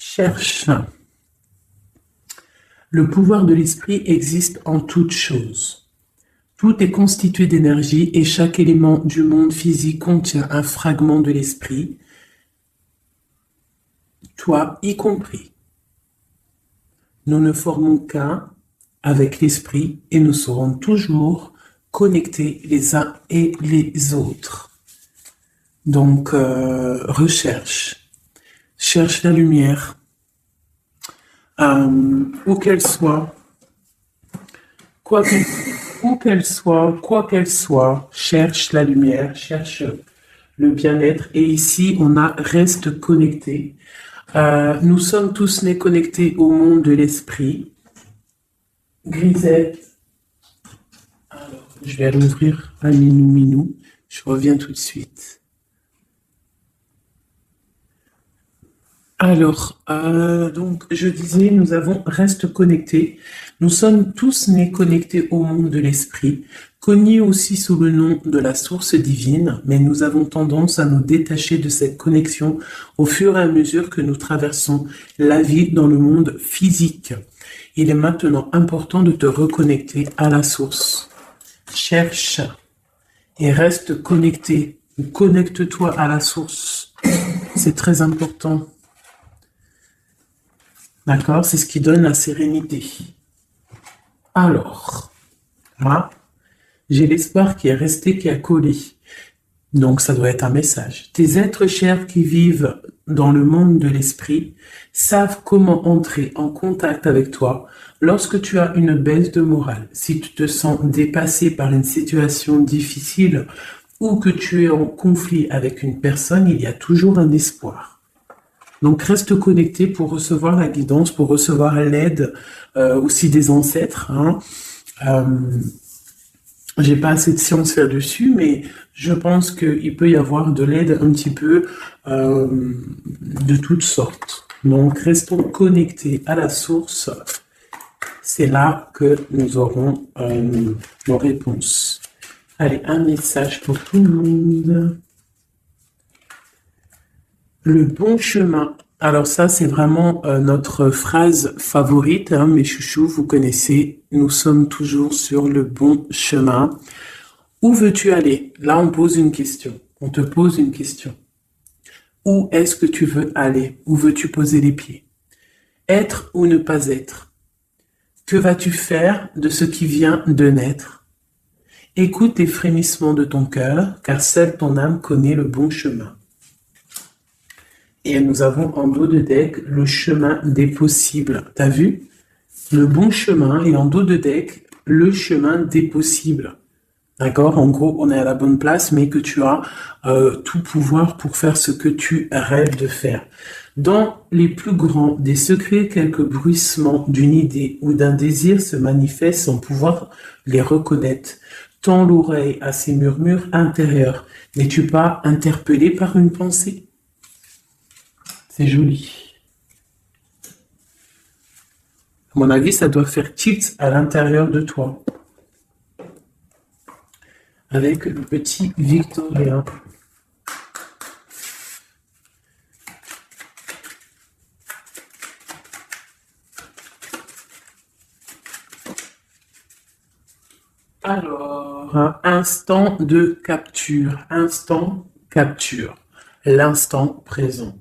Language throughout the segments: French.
Cherche. Le pouvoir de l'esprit existe en toutes choses. Tout est constitué d'énergie et chaque élément du monde physique contient un fragment de l'esprit, toi y compris. Nous ne formons qu'un avec l'esprit et nous serons toujours connectés les uns et les autres. Donc, recherche. Cherche la lumière. Où qu'elle soit. Quoi qu'elle soit, cherche la lumière, cherche le bien-être. Et ici, on a reste connecté. Nous sommes tous nés connectés au monde de l'esprit. Grisette. Alors, je vais l'ouvrir à Minou. Je reviens tout de suite. Alors, donc, je disais, nous avons reste connectés. Nous sommes tous nés connectés au monde de l'esprit, connus aussi sous le nom de la source divine, mais nous avons tendance à nous détacher de cette connexion au fur et à mesure que nous traversons la vie dans le monde physique. Il est maintenant important de te reconnecter à la source. Cherche et reste connecté. Connecte-toi à la source. C'est très important. D'accord? C'est ce qui donne la sérénité. Alors, là, j'ai l'espoir qui est resté, qui a collé. Donc, ça doit être un message. Tes êtres chers qui vivent dans le monde de l'esprit savent comment entrer en contact avec toi lorsque tu as une baisse de morale. Si tu te sens dépassé par une situation difficile ou que tu es en conflit avec une personne, il y a toujours un espoir. Donc, reste connecté pour recevoir la guidance, pour recevoir l'aide aussi des ancêtres. J'ai pas assez de science là-dessus, mais je pense qu'il peut y avoir de l'aide un petit peu de toutes sortes. Donc, restons connectés à la source. C'est là que nous aurons nos réponses. Allez, un message pour tout le monde. Le bon chemin. Alors ça, c'est vraiment notre phrase favorite, hein, mes chouchous, vous connaissez. Nous sommes toujours sur le bon chemin. Où veux-tu aller? Là, on pose une question. On te pose une question. Où est-ce que tu veux aller? Où veux-tu poser les pieds? Être ou ne pas être? Que vas-tu faire de ce qui vient de naître? Écoute les frémissements de ton cœur, car seule ton âme connaît le bon chemin. Et nous avons en dos de deck le chemin des possibles. T'as vu? Le bon chemin et en dos de deck, le chemin des possibles. D'accord? En gros, on est à la bonne place, mais que tu as tout pouvoir pour faire ce que tu rêves de faire. Dans les plus grands des secrets, quelques bruissements d'une idée ou d'un désir se manifestent sans pouvoir les reconnaître. Tends l'oreille à ces murmures intérieurs. N'es-tu pas interpellé par une pensée? C'est joli. À mon avis, ça doit faire tilt à l'intérieur de toi. Avec le petit Victorien. Alors, instant de capture. Instant capture. L'instant présent.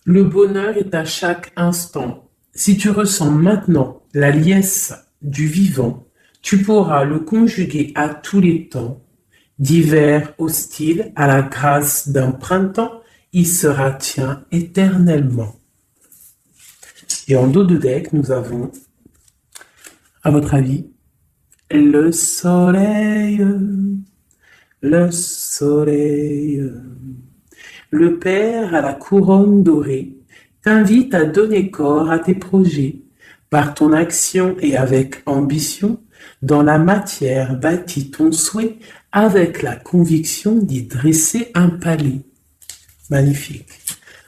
Le bonheur est à chaque instant. Si tu ressens maintenant la liesse du vivant, tu pourras le conjuguer à tous les temps. D'hiver hostile à la grâce d'un printemps, il sera tien éternellement. Et en dos de deck, nous avons, à votre avis, le soleil, le soleil. Le Père à la couronne dorée t'invite à donner corps à tes projets. Par ton action et avec ambition, dans la matière bâtis ton souhait avec la conviction d'y dresser un palais. Magnifique.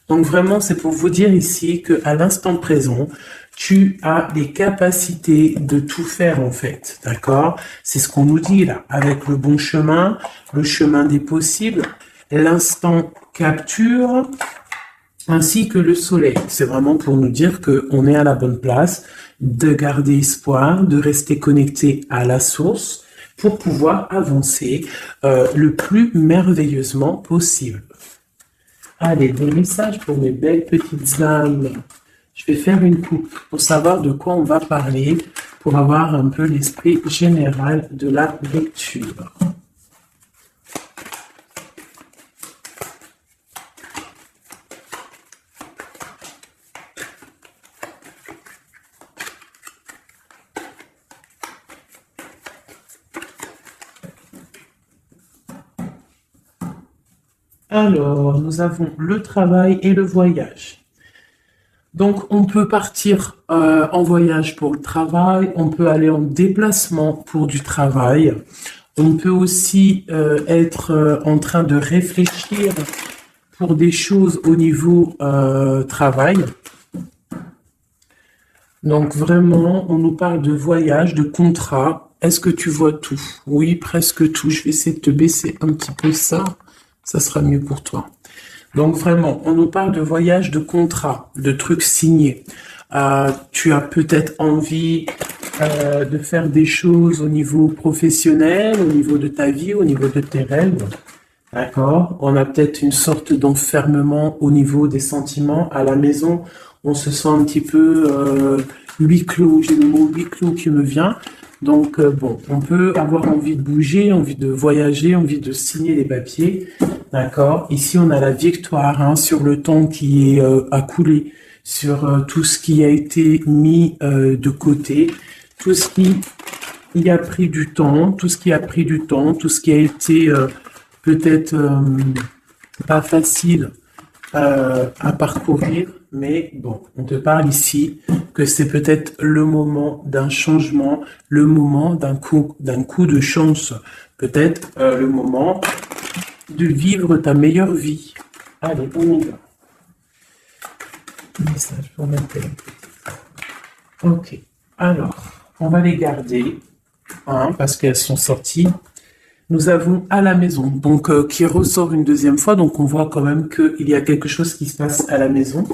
Donc vraiment, c'est pour vous dire ici qu'à l'instant présent, tu as les capacités de tout faire en fait. D'accord? C'est ce qu'on nous dit là, avec le bon chemin, le chemin des possibles, l'instant capture, ainsi que le soleil. C'est vraiment pour nous dire qu'on est à la bonne place, de garder espoir, de rester connecté à la source pour pouvoir avancer le plus merveilleusement possible. Allez, des messages pour mes belles petites âmes. Je vais faire une coupe pour savoir de quoi on va parler, pour avoir un peu l'esprit général de la lecture. Alors, nous avons le travail et le voyage. Donc, on peut partir en voyage pour le travail, on peut aller en déplacement pour du travail, on peut aussi être en train de réfléchir pour des choses au niveau travail. Donc, vraiment, on nous parle de voyage, de contrat. Est-ce que tu vois tout? Oui, presque tout. Je vais essayer de te baisser un petit peu ça. Ça sera mieux pour toi. Donc vraiment, on nous parle de voyage, de contrat, de trucs signés. Tu as peut-être envie de faire des choses au niveau professionnel, au niveau de ta vie, au niveau de tes rêves. D'accord? On a peut-être une sorte d'enfermement au niveau des sentiments. À la maison, on se sent un petit peu huis clos. J'ai le mot huis clos qui me vient. Donc, bon, on peut avoir envie de bouger, envie de voyager, envie de signer des papiers. D'accord? Ici, on a la victoire sur le temps qui est à couler, sur tout ce qui a été mis de côté, tout ce qui y a pris du temps, tout ce qui a pris du temps, tout ce qui a été peut-être pas facile à parcourir. Mais bon, on te parle ici que c'est peut-être le moment d'un changement, le moment d'un coup de chance, peut-être le moment de vivre ta meilleure vie. Allez, on y va. Message pour ma télé. Ok, alors, on va les garder, parce qu'elles sont sorties. Nous avons à la maison, donc qui ressort une deuxième fois, donc on voit quand même qu'il y a quelque chose qui se passe à la maison.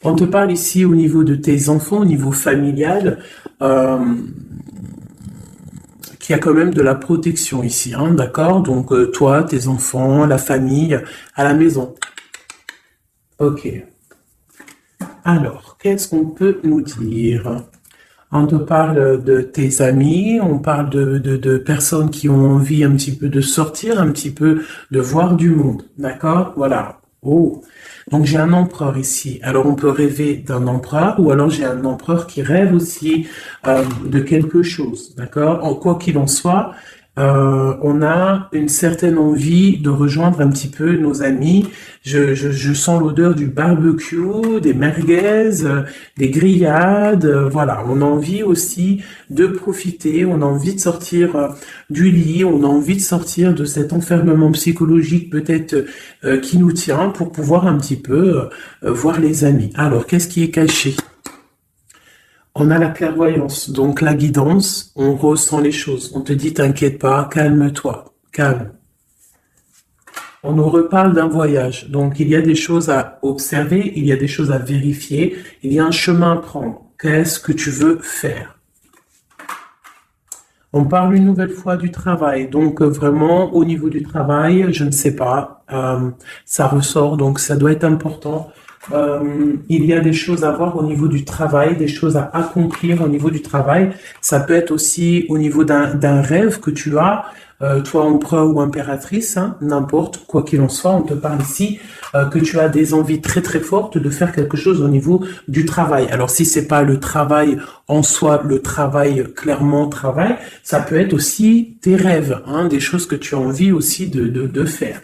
On te parle ici au niveau de tes enfants, au niveau familial, qu'il y a quand même de la protection ici, d'accord? Donc toi, tes enfants, la famille, à la maison. Ok. Alors, qu'est-ce qu'on peut nous dire? On te parle de tes amis, on parle de personnes qui ont envie un petit peu de sortir, un petit peu de voir du monde, d'accord? Voilà. Oh, donc j'ai un empereur ici. Alors on peut rêver d'un empereur, ou alors j'ai un empereur qui rêve aussi de quelque chose, d'accord? Quoi qu'il en soit, on a une certaine envie de rejoindre un petit peu nos amis. Je sens l'odeur du barbecue, des merguez, des grillades. Voilà, on a envie aussi de profiter, on a envie de sortir du lit, on a envie de sortir de cet enfermement psychologique peut-être qui nous tient pour pouvoir un petit peu voir les amis. Alors, qu'est-ce qui est caché? On a la clairvoyance, donc la guidance, on ressent les choses. On te dit, t'inquiète pas, calme-toi, calme. On nous reparle d'un voyage, donc il y a des choses à observer, il y a des choses à vérifier, il y a un chemin à prendre. Qu'est-ce que tu veux faire? On parle une nouvelle fois du travail, donc vraiment au niveau du travail, je ne sais pas, ça ressort, donc ça doit être important. Il y a des choses à voir au niveau du travail, des choses à accomplir au niveau du travail. Ça peut être aussi au niveau d'un rêve que tu as, toi empereur ou impératrice, n'importe, quoi qu'il en soit, on te parle ici que tu as des envies très très fortes de faire quelque chose au niveau du travail. Alors si c'est pas le travail en soi, le travail clairement travail, ça peut être aussi tes rêves, des choses que tu as envie aussi de faire.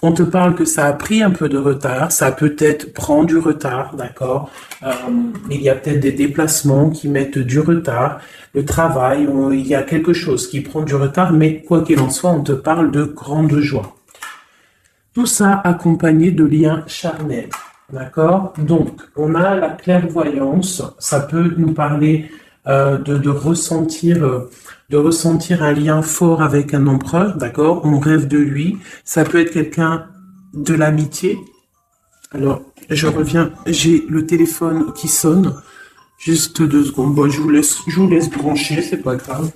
On te parle que ça a pris un peu de retard, ça peut-être prend du retard, d'accord? Il y a peut-être des déplacements qui mettent du retard. Le travail, il y a quelque chose qui prend du retard, mais quoi qu'il en soit, on te parle de grande joie. Tout ça accompagné de liens charnels, d'accord? Donc, on a la clairvoyance, ça peut nous parler de ressentir un lien fort avec un empereur, d'accord? On rêve de lui. Ça peut être quelqu'un de l'amitié, Alors, je reviens, j'ai le téléphone qui sonne. Juste 2 secondes. Bon, je vous laisse brancher, c'est pas grave.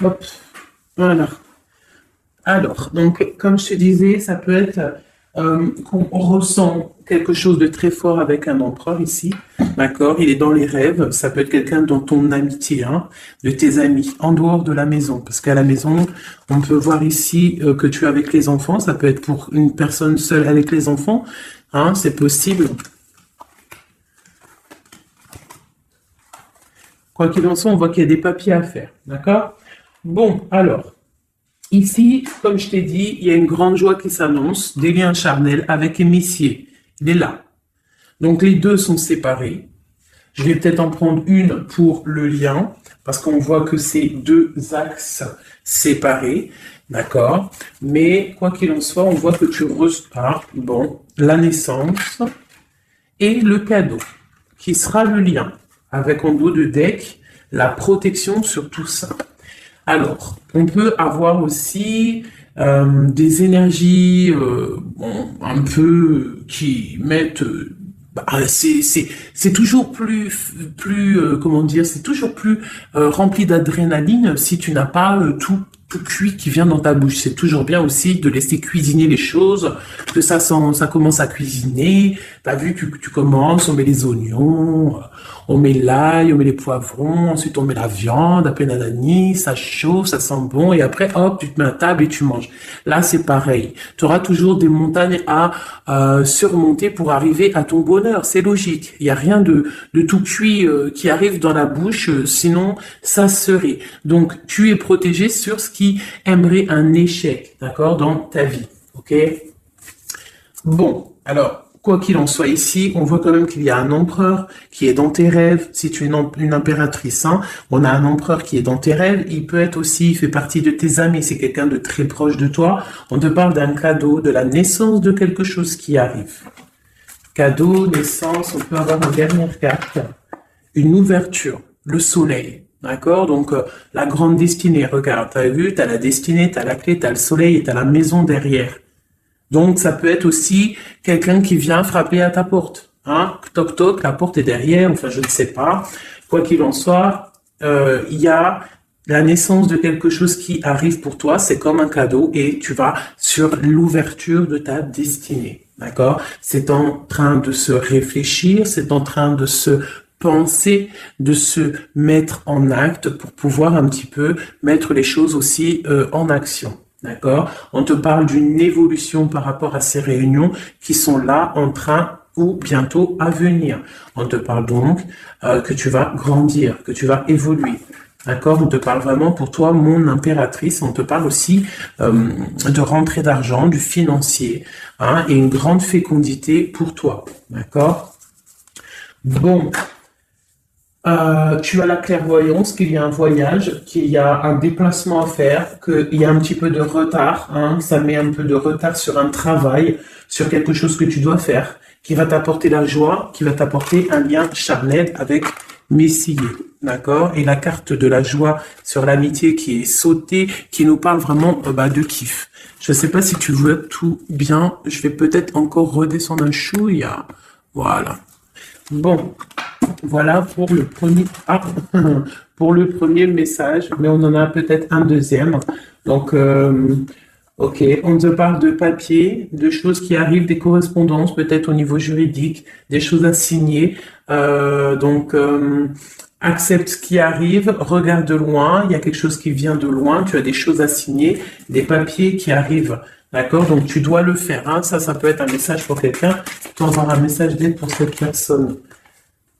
Hop, voilà. Alors, donc, comme je te disais, ça peut être qu'on ressent quelque chose de très fort avec un empereur ici, d'accord? Il est dans les rêves, ça peut être quelqu'un dont ton amitié, hein, de tes amis, en dehors de la maison, parce qu'à la maison, on peut voir ici que tu es avec les enfants, ça peut être pour une personne seule avec les enfants, hein, c'est possible. Quoi qu'il en soit, on voit qu'il y a des papiers à faire, d'accord? Bon, alors. Ici, comme je t'ai dit, il y a une grande joie qui s'annonce, des liens charnels avec Messier. Il est là. Donc les deux sont séparés. Je vais peut-être en prendre une pour le lien, parce qu'on voit que c'est 2 axes séparés, d'accord? Mais quoi qu'il en soit, on voit que tu repars, bon, la naissance et le cadeau, qui sera le lien, avec en dos de deck la protection sur tout ça. Alors, on peut avoir aussi des énergies bon, un peu qui mettent... c'est toujours plus comment dire, c'est toujours plus rempli d'adrénaline si tu n'as pas tout cuit qui vient dans ta bouche. C'est toujours bien aussi de laisser cuisiner les choses, que ça commence à cuisiner. T'as vu, tu commences, on met les oignons, on met l'ail, on met les poivrons, ensuite on met la viande, après nanani, ça chauffe, ça sent bon, et après, hop, tu te mets à table et tu manges. Là, c'est pareil. Tu auras toujours des montagnes à surmonter pour arriver à ton bonheur. C'est logique. Il n'y a rien de tout cuit qui arrive dans la bouche, sinon ça serait. Donc, tu es protégé sur ce qui aimerait un échec, d'accord, dans ta vie. Ok? Bon, alors, quoi qu'il en soit ici, on voit quand même qu'il y a un empereur qui est dans tes rêves. Si tu es une impératrice, hein, on a un empereur qui est dans tes rêves. Il peut être aussi, il fait partie de tes amis. C'est quelqu'un de très proche de toi. On te parle d'un cadeau, de la naissance de quelque chose qui arrive. Cadeau, naissance, on peut avoir une dernière carte. Une ouverture, le soleil. D'accord? Donc, la grande destinée. Regarde, t'as vu, t'as la destinée, t'as la clé, t'as le soleil et t'as la maison derrière. Donc, ça peut être aussi quelqu'un qui vient frapper à ta porte. Hein? Toc toc, la porte est derrière, enfin, je ne sais pas. Quoi qu'il en soit, il y a la naissance de quelque chose qui arrive pour toi, c'est comme un cadeau et tu vas sur l'ouverture de ta destinée. D'accord? C'est en train de se réfléchir, c'est en train de se penser, de se mettre en acte pour pouvoir un petit peu mettre les choses aussi en action. D'accord? On te parle d'une évolution par rapport à ces réunions qui sont là en train ou bientôt à venir. On te parle donc que tu vas grandir, que tu vas évoluer. D'accord? On te parle vraiment pour toi, mon impératrice. On te parle aussi de rentrée d'argent, du financier, hein, et une grande fécondité pour toi. D'accord? Bon. Tu as la clairvoyance qu'il y a un voyage, qu'il y a un déplacement à faire, qu'il y a un petit peu de retard, hein, ça met un peu de retard sur un travail, sur quelque chose que tu dois faire, qui va t'apporter la joie, qui va t'apporter un lien charnel avec Messier, d'accord? Et la carte de la joie sur l'amitié qui est sautée, qui nous parle vraiment de kiff. Je ne sais pas si tu vois tout bien, je vais peut-être encore redescendre un chouïa. Voilà. Bon, voilà pour le premier, pour le premier message, mais on en a peut-être un deuxième. Donc, ok, on te parle de papier, de choses qui arrivent, des correspondances, peut-être au niveau juridique, des choses à signer. Donc, accepte ce qui arrive, regarde de loin, il y a quelque chose qui vient de loin, tu as des choses à signer, des papiers qui arrivent. D'accord? Donc, tu dois le faire. Hein. Ça peut être un message pour quelqu'un. Tu auras un message d'aide pour cette personne.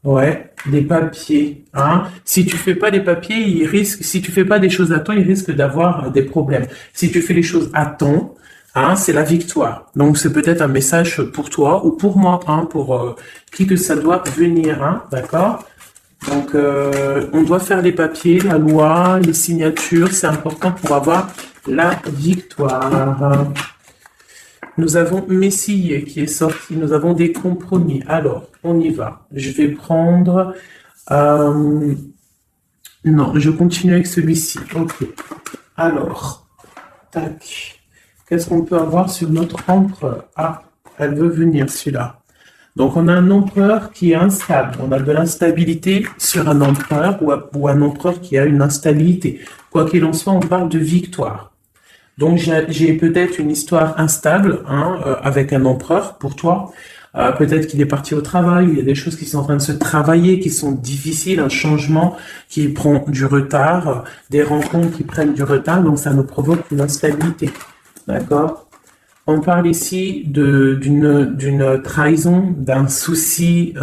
Ouais, des papiers. Hein. Si tu fais pas les papiers, si tu fais pas des choses à temps, il risque d'avoir des problèmes. Si tu fais les choses à temps, hein, c'est la victoire. Donc, c'est peut-être un message pour toi ou pour moi, hein, pour qui que ça doit venir. Hein. D'accord? Donc, on doit faire les papiers, la loi, les signatures. C'est important pour avoir la victoire. Nous avons Messier qui est sorti. Nous avons des compromis. Alors, on y va. Je vais prendre Non, je continue avec celui-ci. Ok. Alors, tac. Qu'est-ce qu'on peut avoir sur notre empereur? Ah, elle veut venir, celui-là. Donc, on a un empereur qui est instable. On a de l'instabilité sur un empereur ou un empereur qui a une instabilité. Quoi qu'il en soit, on parle de victoire. Donc, j'ai peut-être une histoire instable avec un empereur pour toi. Peut-être qu'il est parti au travail, il y a des choses qui sont en train de se travailler, qui sont difficiles, un changement qui prend du retard, des rencontres qui prennent du retard, donc ça nous provoque une instabilité. D'accord? On parle ici d'une trahison, d'un souci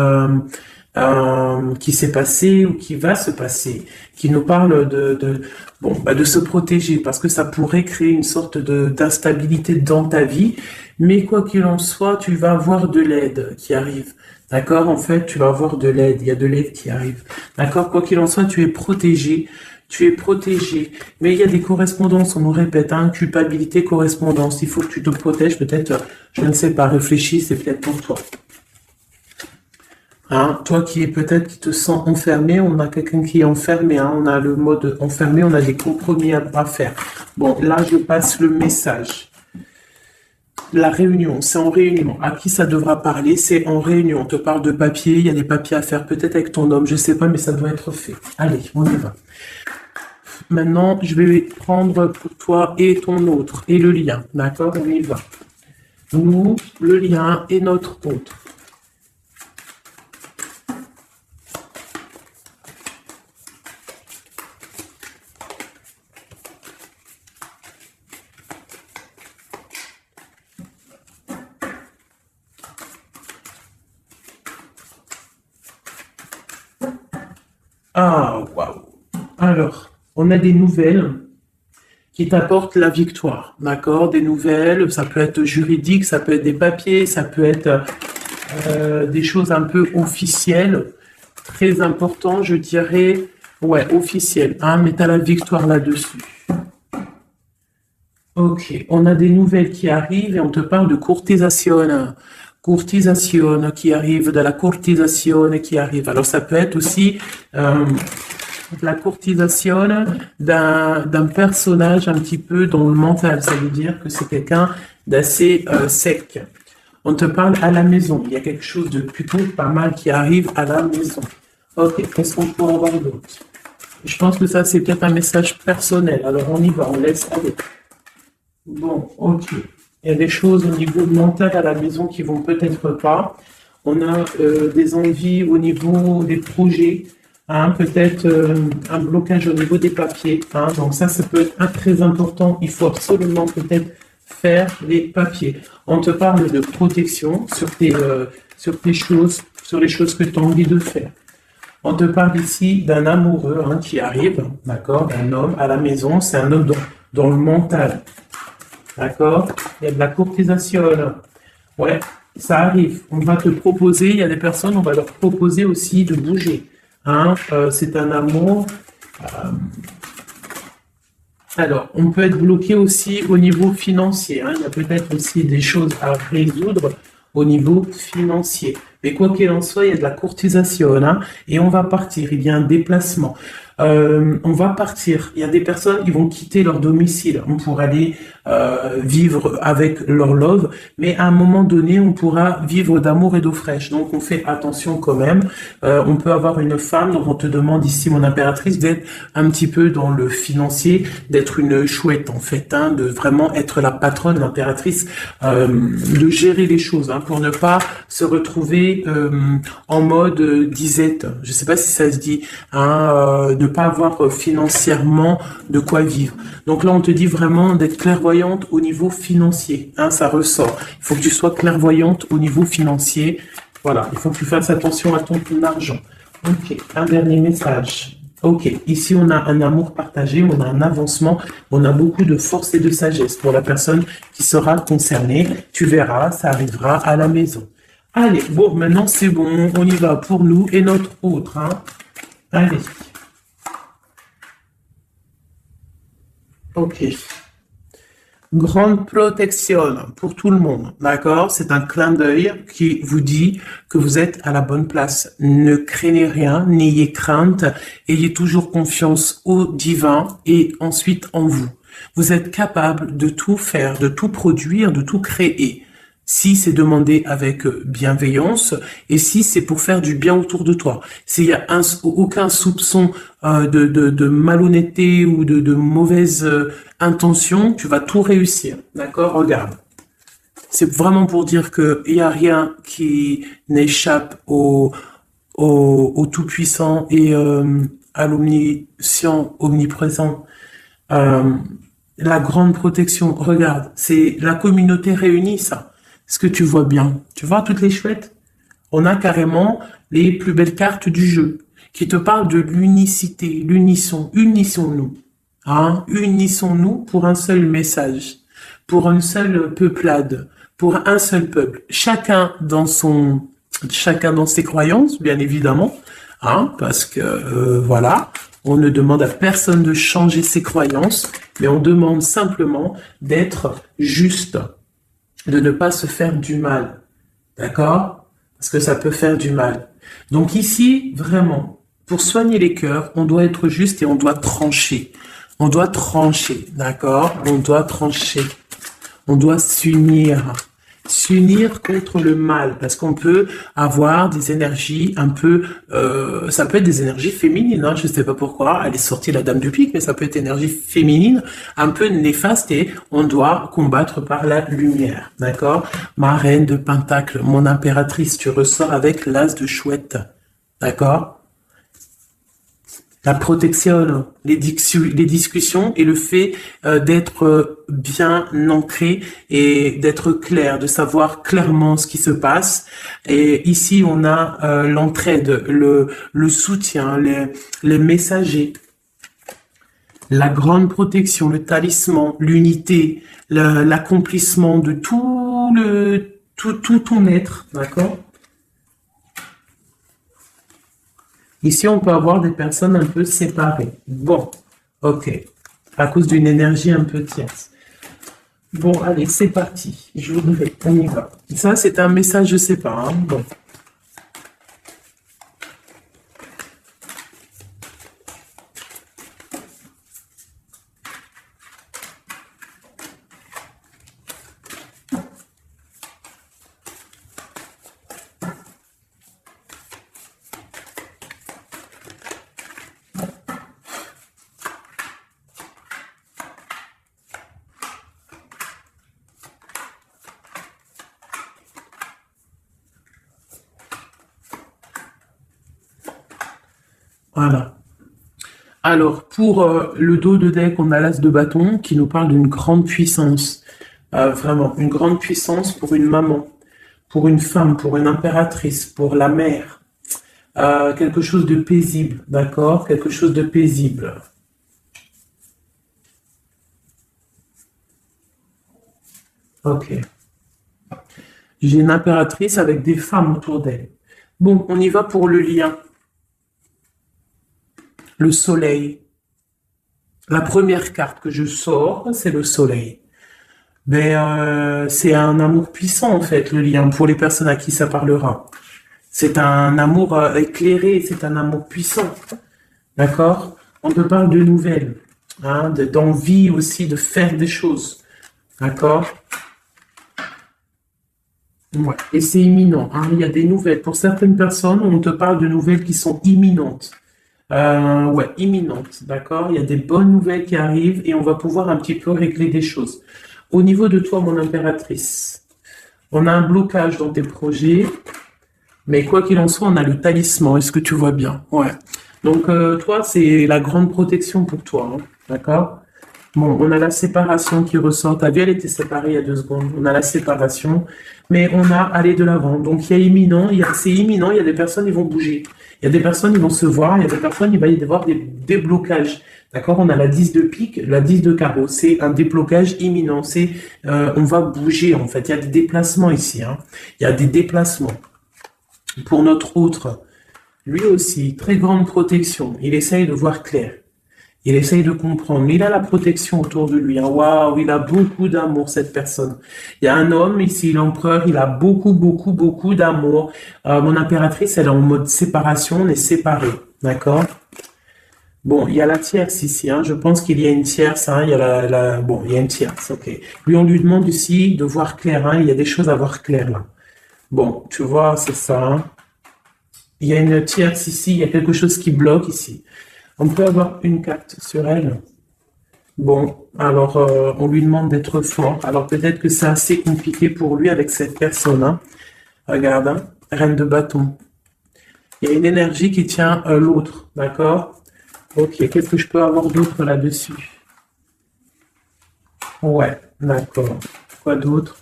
qui s'est passé ou qui va se passer, qui nous parle de se protéger, parce que ça pourrait créer une sorte d'instabilité dans ta vie, mais quoi qu'il en soit, tu vas avoir de l'aide qui arrive. D'accord? En fait, tu vas avoir de l'aide, il y a de l'aide qui arrive. D'accord? Quoi qu'il en soit, tu es protégé. Tu es protégé, mais il y a des correspondances, on nous répète, culpabilité, correspondance, il faut que tu te protèges, peut-être, je ne sais pas, réfléchis, c'est peut-être pour toi. Toi qui te sens enfermé, on a quelqu'un qui est enfermé, on a le mode enfermé, on a des compromis à faire. Bon, là, je passe le message. La réunion, c'est en réunion. À qui ça devra parler? C'est en réunion. On te parle de papier, il y a des papiers à faire, peut-être avec ton homme, je sais pas, mais ça doit être fait. Allez, on y va. Maintenant, je vais prendre pour toi et ton autre, et le lien. D'accord? On y va. Nous, le lien et notre autre. Ah, waouh. Alors, on a des nouvelles qui t'apportent la victoire, d'accord? Des nouvelles, ça peut être juridique, ça peut être des papiers, ça peut être des choses un peu officielles, très important, je dirais, ouais, officielles, mais tu as la victoire là-dessus. Ok, on a des nouvelles qui arrivent et on te parle de courtisation. Courtisation qui arrive, de la courtisation qui arrive. Alors ça peut être aussi la courtisation d'un personnage un petit peu dans le mental. Ça veut dire que c'est quelqu'un d'assez sec. On te parle à la maison. Il y a quelque chose de plutôt pas mal qui arrive à la maison. Ok, qu'est-ce qu'on peut avoir d'autre? Je pense que ça, c'est peut-être un message personnel. Alors, on y va, on laisse aller. Bon, ok. Il y a des choses au niveau mental à la maison qui vont peut-être pas. On a des envies au niveau des projets. Peut-être un blocage au niveau des papiers. Donc ça peut être très important. Il faut absolument peut-être faire les papiers. On te parle de protection sur tes choses, sur les choses que tu as envie de faire. On te parle ici d'un amoureux qui arrive, d'accord, d'un homme à la maison. C'est un homme dans le mental. D'accord? Il y a de la courtisation. Ouais, ça arrive. On va te proposer, il y a des personnes, on va leur proposer aussi de bouger. C'est un amour. Alors, on peut être bloqué aussi au niveau financier. Il y a peut-être aussi des choses à résoudre au niveau financier. Mais quoi qu'il en soit, il y a de la courtisation et on va partir. Il y a un déplacement. On va partir. Il y a des personnes qui vont quitter leur domicile pour aller vivre avec leur love, mais à un moment donné, on pourra vivre d'amour et d'eau fraîche. Donc, on fait attention quand même. On peut avoir une femme, donc on te demande ici, mon impératrice, d'être un petit peu dans le financier, d'être une chouette en fait, de vraiment être la patronne, l'impératrice, de gérer les choses, pour ne pas se retrouver en mode disette. Je sais pas si ça se dit, ne pas avoir financièrement de quoi vivre. Donc là, on te dit vraiment d'être clairvoyante au niveau financier. Ça ressort. Il faut que tu sois clairvoyante au niveau financier. Voilà, il faut que tu fasses attention à ton argent. Ok, un dernier message. Ok, ici on a un amour partagé, on a un avancement, on a beaucoup de force et de sagesse pour la personne qui sera concernée. Tu verras, ça arrivera à la maison. Allez, bon, maintenant c'est bon, on y va pour nous et notre autre. Allez. Ok. Grande protection pour tout le monde, d'accord? C'est un clin d'œil qui vous dit que vous êtes à la bonne place. Ne craignez rien, n'ayez crainte, ayez toujours confiance au divin et ensuite en vous. Vous êtes capable de tout faire, de tout produire, de tout créer. Si c'est demandé avec bienveillance et si c'est pour faire du bien autour de toi. S'il y a aucun soupçon de malhonnêteté ou de mauvaise intention, tu vas tout réussir. D'accord? Regarde. C'est vraiment pour dire que il y a rien qui n'échappe au Tout-Puissant et à l'Omniscient, omniprésent. La grande protection, regarde, c'est la communauté réunie, ça. Est-ce que tu vois bien? Tu vois toutes les chouettes? On a carrément les plus belles cartes du jeu qui te parlent de l'unicité, l'unisson, unissons-nous. Hein? Unissons-nous pour un seul message, pour une seule peuplade, pour un seul peuple. Chacun dans ses croyances, bien évidemment, hein, parce que voilà, on ne demande à personne de changer ses croyances, mais on demande simplement d'être juste, de ne pas se faire du mal, d'accord? Parce que ça peut faire du mal. Donc ici, vraiment, pour soigner les cœurs, on doit être juste et on doit trancher. On doit trancher, d'accord? On doit trancher. On doit s'unir. S'unir contre le mal, parce qu'on peut avoir des énergies un peu, ça peut être des énergies féminines, hein, je sais pas pourquoi, elle est sortie la dame du pique, mais ça peut être énergie féminine, un peu néfaste, et on doit combattre par la lumière, d'accord? Ma reine de Pentacle, mon impératrice, tu ressors avec l'as de chouette, d'accord? La protection, les discussions et le fait d'être bien ancré et d'être clair, de savoir clairement ce qui se passe. Et ici, on a l'entraide, le soutien, les messagers, la grande protection, le talisman, l'unité, l'accomplissement de tout ton être, d'accord? Ici, on peut avoir des personnes un peu séparées. Bon, ok. À cause d'une énergie un peu tierce. Bon, allez, c'est parti. Je voudrais, on y va. Ça, c'est un message, je sais pas. Hein. Bon. Voilà. Alors, pour le dos de deck, on a l'as de bâton qui nous parle d'une grande puissance. Vraiment, une grande puissance pour une maman, pour une femme, pour une impératrice, pour la mère. Quelque chose de paisible, d'accord? Quelque chose de paisible. Ok. J'ai une impératrice avec des femmes autour d'elle. Bon, on y va pour le lien. Le soleil. La première carte que je sors, c'est le soleil. Mais c'est un amour puissant en fait, le lien, pour les personnes à qui ça parlera. C'est un amour éclairé, c'est un amour puissant. D'accord? On te parle de nouvelles, hein, d'envie aussi de faire des choses. D'accord? Ouais. Et c'est imminent, hein. Il y a des nouvelles. Pour certaines personnes, on te parle de nouvelles qui sont imminentes. Ouais, imminentes, d'accord? Il y a des bonnes nouvelles qui arrivent et on va pouvoir un petit peu régler des choses. Au niveau de toi, mon impératrice, on a un blocage dans tes projets, mais quoi qu'il en soit, on a le talisman. Est-ce que tu vois bien? Ouais. Donc, toi, c'est la grande protection pour toi, hein, d'accord? Bon, on a la séparation qui ressort. T'as vu, elle était séparée il y a 2 secondes. On a la séparation, mais on a aller de l'avant. Donc, il y a imminent, c'est imminent. Il y a des personnes, ils vont bouger. Il y a des personnes, ils vont se voir. Il y a des personnes, il va y avoir des déblocages. D'accord? On a la 10 de pique, la 10 de carreau. C'est un déblocage imminent. On va bouger, en fait. Il y a des déplacements ici, hein. Il y a des déplacements. Pour notre autre, lui aussi, très grande protection. Il essaye de voir clair. Il essaye de comprendre. Mais il a la protection autour de lui. Hein. Waouh, il a beaucoup d'amour, cette personne. Il y a un homme ici, l'empereur, il a beaucoup, beaucoup, beaucoup d'amour. Mon impératrice, elle est en mode séparation, on est séparés. D'accord? Bon, il y a la tierce ici, hein. Je pense qu'il y a une tierce, hein. Il y a bon, il y a une tierce, ok. Lui, on lui demande ici de voir clair, hein. Il y a des choses à voir clair, là. Bon, tu vois, c'est ça, hein. Il y a une tierce ici, il y a quelque chose qui bloque ici. On peut avoir une carte sur elle. Bon, alors, on lui demande d'être fort. Alors, peut-être que c'est assez compliqué pour lui avec cette personne, hein. Regarde, hein. Reine de bâton. Il y a une énergie qui tient l'autre, d'accord? Ok, qu'est-ce que je peux avoir d'autre là-dessus? Ouais, d'accord. Quoi d'autre?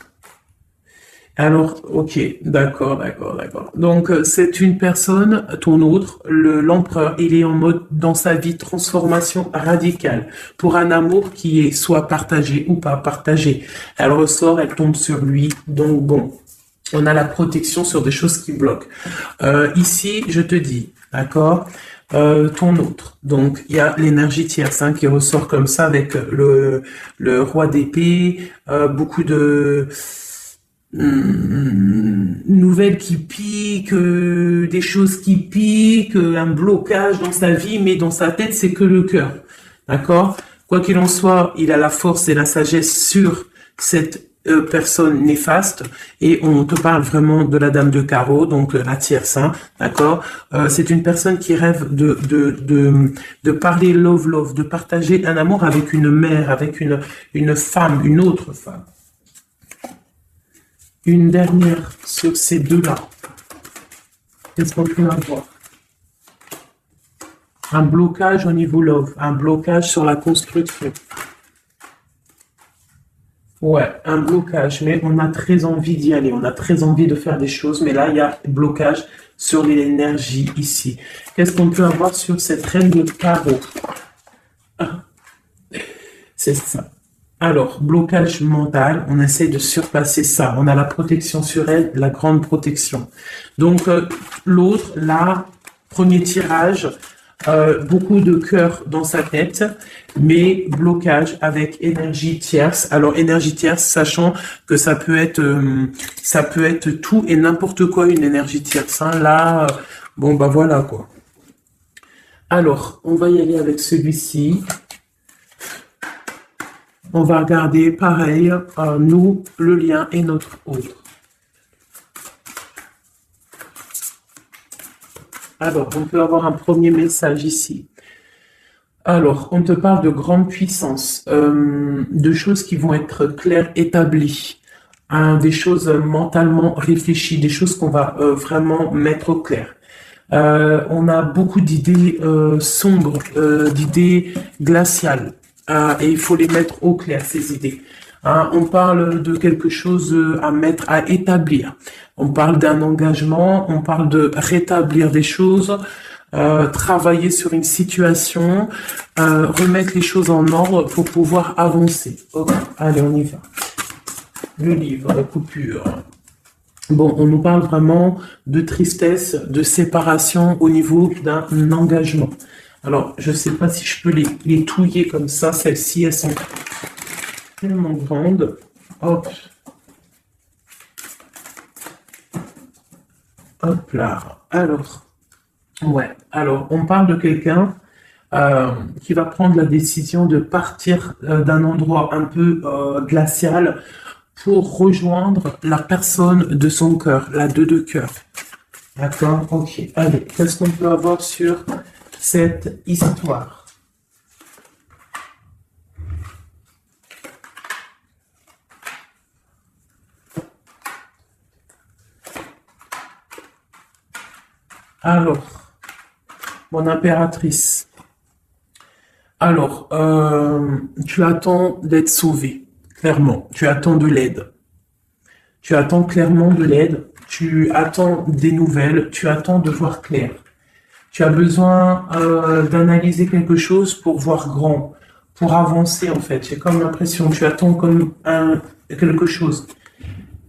Alors, ok, d'accord, d'accord, d'accord. Donc, c'est une personne, ton autre, l'empereur, il est en mode, dans sa vie, transformation radicale, pour un amour qui est soit partagé ou pas partagé. Elle ressort, elle tombe sur lui, donc bon, on a la protection sur des choses qui bloquent. Ici, je te dis, d'accord, ton autre. Donc, il y a l'énergie tierce hein, qui ressort comme ça avec le roi d'épée, beaucoup de nouvelles qui piquent, des choses qui piquent, un blocage dans sa vie, mais dans sa tête, c'est que le cœur. D'accord? Quoi qu'il en soit, il a la force et la sagesse sur cette personne néfaste et on te parle vraiment de la dame de carreau, donc la tierce, hein, d'accord? C'est une personne qui rêve de parler love, de partager un amour avec une mère, avec une femme, une autre femme. Une dernière sur ces deux-là. Qu'est-ce qu'on peut avoir? Un blocage au niveau love, un blocage sur la construction. Ouais, un blocage, mais on a très envie d'y aller, on a très envie de faire des choses, mais là, il y a blocage sur l'énergie ici. Qu'est-ce qu'on peut avoir sur cette reine de carreau? Ah, c'est ça. Alors, blocage mental, on essaie de surpasser ça. On a la protection sur elle, la grande protection. Donc, l'autre, là, premier tirage, beaucoup de cœur dans sa tête, mais blocage avec énergie tierce. Alors, énergie tierce, sachant que ça peut être tout et n'importe quoi, une énergie tierce. Hein. Là, bon, bah voilà, quoi. Alors, on va y aller avec celui-ci. On va regarder pareil, nous, le lien et notre autre. Alors, on peut avoir un premier message ici. Alors, on te parle de grande puissance, de choses qui vont être claires, établies, hein, des choses mentalement réfléchies, des choses qu'on va vraiment mettre au clair. On a beaucoup d'idées sombres, d'idées glaciales. Et il faut les mettre au clair, ces idées. Hein, on parle de quelque chose à mettre, à établir. On parle d'un engagement, on parle de rétablir des choses, travailler sur une situation, remettre les choses en ordre pour pouvoir avancer. Okay. Allez, on y va. Le livre, la coupure. Bon, on nous parle vraiment de tristesse, de séparation au niveau d'un engagement. Alors, je ne sais pas si je peux les touiller comme ça. Celles-ci, elles sont tellement grandes. Hop. Hop là. Alors, ouais. Alors, on parle de quelqu'un qui va prendre la décision de partir d'un endroit un peu glacial pour rejoindre la personne de son cœur, la 2 de cœur. D'accord? Ok. Allez, qu'est-ce qu'on peut avoir sur cette histoire? Alors, mon impératrice. Alors, tu attends d'être sauvée, clairement. Tu attends de l'aide. Tu attends clairement de l'aide. Tu attends des nouvelles. Tu attends de voir clair. Tu as besoin d'analyser quelque chose pour voir grand, pour avancer en fait. J'ai comme l'impression, tu attends comme quelque chose.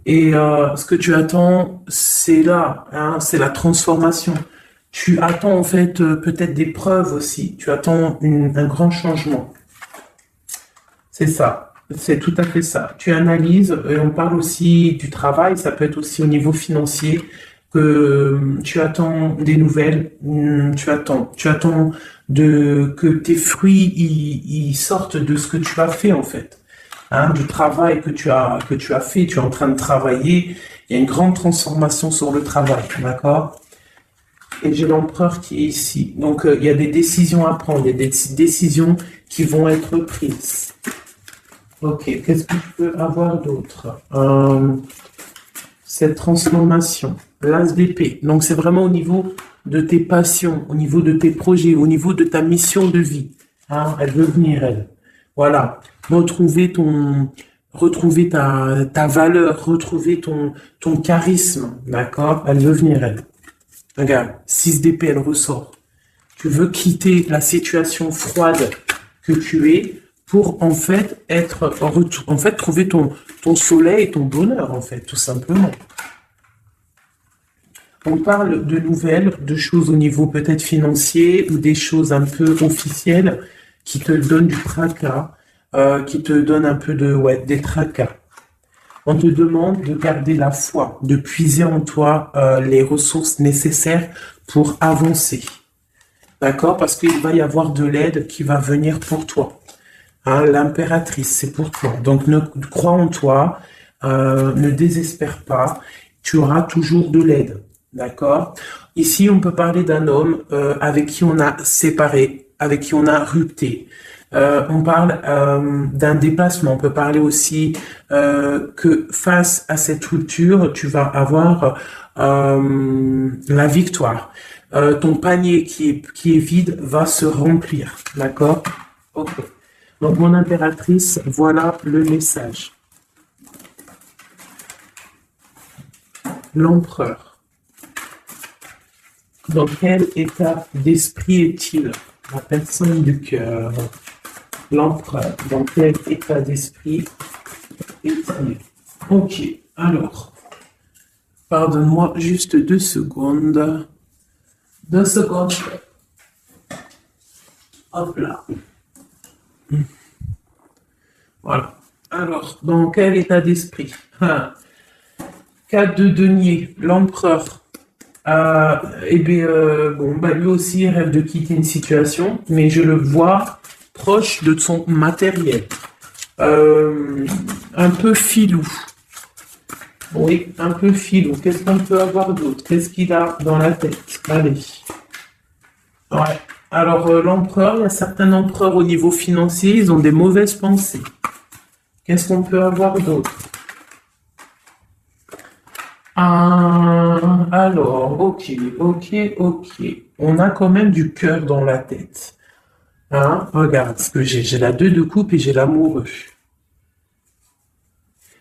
Et ce que tu attends, c'est là, hein, c'est la transformation. Tu attends en fait peut-être des preuves aussi. Tu attends un grand changement. C'est ça. C'est tout à fait ça. Tu analyses, et on parle aussi du travail, ça peut être aussi au niveau financier, que tu attends des nouvelles, tu attends que tes fruits ils sortent de ce que tu as fait en fait, hein, du travail que tu as fait, tu es en train de travailler, il y a une grande transformation sur le travail, d'accord? Et j'ai l'empereur qui est ici. Donc il y a des décisions à prendre, il y a des décisions qui vont être prises. Ok, qu'est-ce que je peux avoir d'autre? Cette transformation, l'as d'épée. Donc c'est vraiment au niveau de tes passions, au niveau de tes projets, au niveau de ta mission de vie. Hein, elle veut venir, elle. Voilà. Retrouver ta valeur, retrouver ton charisme. D'accord? Elle veut venir, elle. Regarde, 6 d'épée, elle ressort. Tu veux quitter la situation froide que tu es pour en fait trouver ton soleil et ton bonheur en fait, tout simplement. On parle de nouvelles, de choses au niveau peut-être financier ou des choses un peu officielles qui te donnent du tracas, qui te donnent un peu des tracas. On te demande de garder la foi, de puiser en toi les ressources nécessaires pour avancer. D'accord? Parce qu'il va y avoir de l'aide qui va venir pour toi. Hein, l'impératrice, c'est pour toi. Donc, crois en toi, ne désespère pas. Tu auras toujours de l'aide. D'accord? Ici, on peut parler d'un homme avec qui on a séparé, avec qui on a rupté. On parle d'un déplacement. On peut parler aussi que face à cette rupture, tu vas avoir la victoire. Ton panier qui est vide va se remplir. D'accord? Ok. Donc, mon impératrice, voilà le message. L'empereur. Dans quel état d'esprit est-il? La personne du cœur. L'empereur. Dans quel état d'esprit est-il? Ok, alors. Pardonne-moi juste 2 secondes. 2 secondes. Hop là. Voilà. Alors, dans quel état d'esprit? 4 de denier, l'empereur. Lui aussi il rêve de quitter une situation, mais je le vois proche de son matériel. Un peu filou. Oui, un peu filou. Qu'est-ce qu'on peut avoir d'autre? Qu'est-ce qu'il a dans la tête? Allez. Ouais. Alors, l'empereur, il y a certains empereurs au niveau financier, ils ont des mauvaises pensées. Qu'est-ce qu'on peut avoir d'autre? Alors, ok. On a quand même du cœur dans la tête. Hein? Regarde ce que j'ai. J'ai la 2 de coupe et j'ai l'amoureux.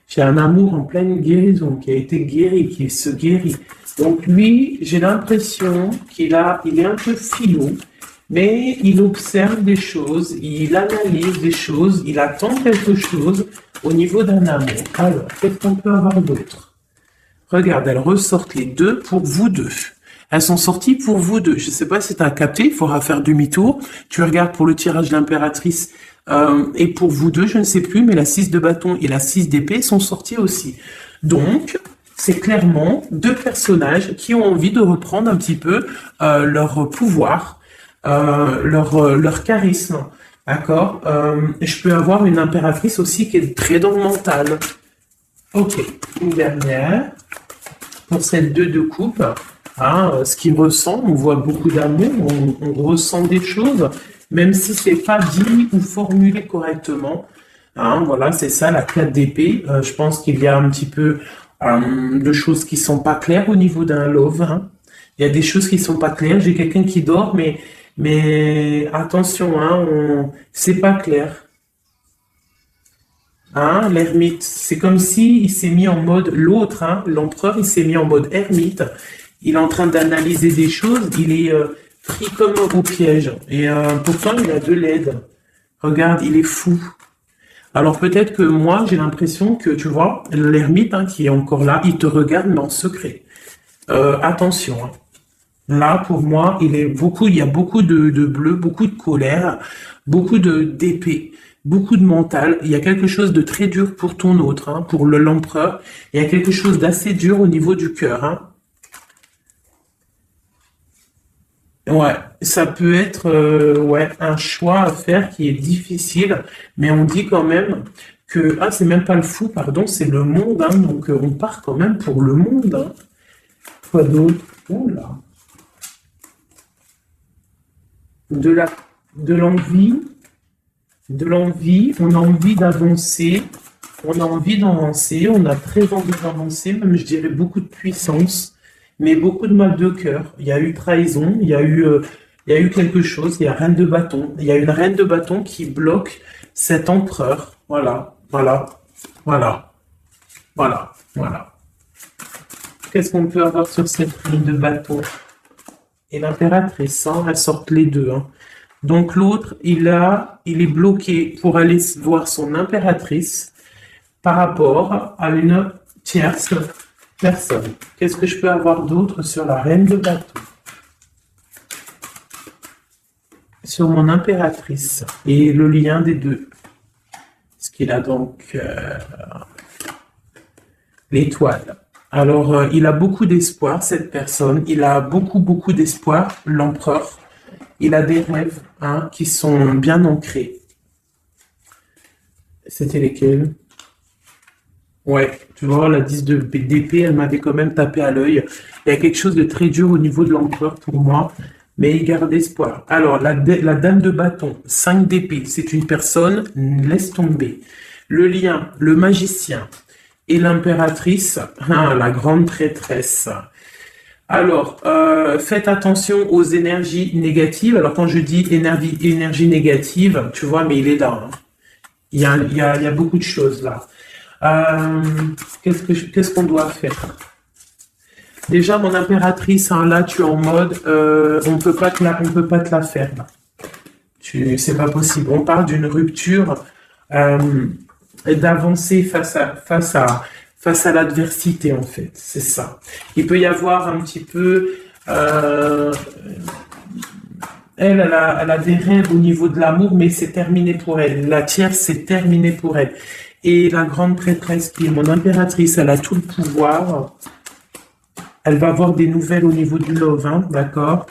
J'ai un amour en pleine guérison, qui a été guéri, qui se guérit. Donc lui, j'ai l'impression il est un peu filou, mais il observe des choses, il analyse des choses, il attend quelque chose au niveau d'un amour. Alors, qu'est-ce qu'on peut avoir d'autre? Regarde, elles ressortent les 2 pour vous deux. Elles sont sorties pour vous deux. Je ne sais pas si tu as capté, il faudra faire demi-tour. Tu regardes pour le tirage de l'impératrice et pour vous deux, je ne sais plus, mais la 6 de bâton et la 6 d'épée sont sorties aussi. Donc, c'est clairement 2 personnages qui ont envie de reprendre un petit peu leur pouvoir, leur charisme. D'accord? Je peux avoir une impératrice aussi qui est très dans le mental. Ok, une dernière. Pour cette 2 de coupe, hein, ce qu'il ressent, on voit beaucoup d'amour, on ressent des choses, même si c'est pas dit ou formulé correctement. Hein, voilà, c'est ça, la 4 d'épée. Je pense qu'il y a un petit peu de choses qui sont pas claires au niveau d'un love. Hein. Il y a des choses qui sont pas claires. J'ai quelqu'un qui dort, mais attention, hein, c'est pas clair. Hein, l'ermite, c'est comme si il s'est mis en mode l'autre, hein, l'empereur, il s'est mis en mode ermite. Il est en train d'analyser des choses, il est pris comme au piège. Et pourtant, il a de l'aide. Regarde, il est fou. Alors peut-être que moi, j'ai l'impression que, tu vois, l'ermite hein, qui est encore là, il te regarde, mais en secret. Attention. Hein. Là, pour moi, il y a beaucoup de bleu, beaucoup de colère, beaucoup d'épée, beaucoup de mental. Il y a quelque chose de très dur pour ton autre, hein, pour l'empereur. Il y a quelque chose d'assez dur au niveau du cœur, hein. Ouais, ça peut être ouais, un choix à faire qui est difficile, mais on dit quand même que, ah, c'est même pas le fou, pardon, c'est le monde, hein, donc on part quand même pour le monde, hein. Quoi d'autre? Oula. De la, de l'envie, de l'envie, on a envie d'avancer, on a envie d'avancer, on a très envie d'avancer, même je dirais beaucoup de puissance, mais beaucoup de mal de cœur. Il y a eu trahison, il y a eu quelque chose, il y a reine de bâton, il y a une reine de bâton qui bloque cet empereur. Voilà, voilà, voilà, voilà, voilà. Qu'est-ce qu'on peut avoir sur cette reine de bâton? Et l'impératrice, hein, elles sortent les deux, hein. Donc l'autre, il est bloqué pour aller voir son impératrice par rapport à une tierce personne. Qu'est-ce que je peux avoir d'autre sur la reine de bâton? Sur mon impératrice et le lien des deux. Ce qu'il a donc l'étoile. Alors, il a beaucoup d'espoir, cette personne. Il a beaucoup, beaucoup d'espoir, l'empereur. Il a des rêves, hein, qui sont bien ancrés. C'était lesquels? Ouais, tu vois, la 10 d'épée, elle m'avait quand même tapé à l'œil. Il y a quelque chose de très dur au niveau de l'empereur pour moi, mais il garde espoir. Alors, la dame de bâton, 5 d'épée, c'est une personne, laisse tomber. Le lien, le magicien et l'impératrice, hein, la grande traîtresse. Alors, faites attention aux énergies négatives. Alors, quand je dis énergie négative, tu vois, mais il est là, hein. Il y a beaucoup de choses là. Qu'est-ce qu'on doit faire? Déjà, mon impératrice, hein, là, tu es en mode, on peut pas te la faire, là. C'est pas possible. On parle d'une rupture, d'avancer face à l'adversité, en fait. C'est ça. Il peut y avoir un petit peu, elle a des rêves au niveau de l'amour, mais c'est terminé pour elle. La tierce, c'est terminé pour elle. Et la grande prêtresse, qui est mon impératrice, elle a tout le pouvoir. Elle va avoir des nouvelles au niveau du love, hein, d'accord?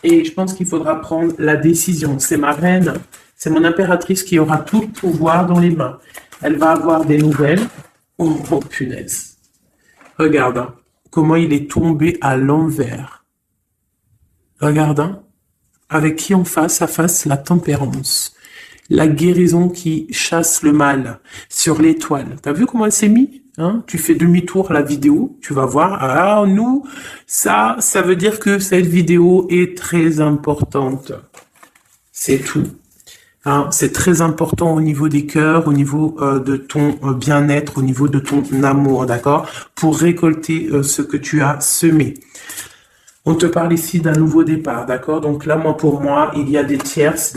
Et je pense qu'il faudra prendre la décision. C'est ma reine, c'est mon impératrice qui aura tout le pouvoir dans les mains. Elle va avoir des nouvelles. Oh, oh, punaise. Regarde, hein, comment il est tombé à l'envers. Regarde, hein, avec qui en face à face la tempérance. La guérison qui chasse le mal sur l'étoile. T'as vu comment elle s'est mise, hein? Tu fais demi-tour à la vidéo, tu vas voir. Ah, nous, ça veut dire que cette vidéo est très importante. C'est tout. Hein, c'est très important au niveau des cœurs, au niveau de ton bien-être, au niveau de ton amour, d'accord? Pour récolter ce que tu as semé. On te parle ici d'un nouveau départ, d'accord? Donc là, pour moi, il y a des tierces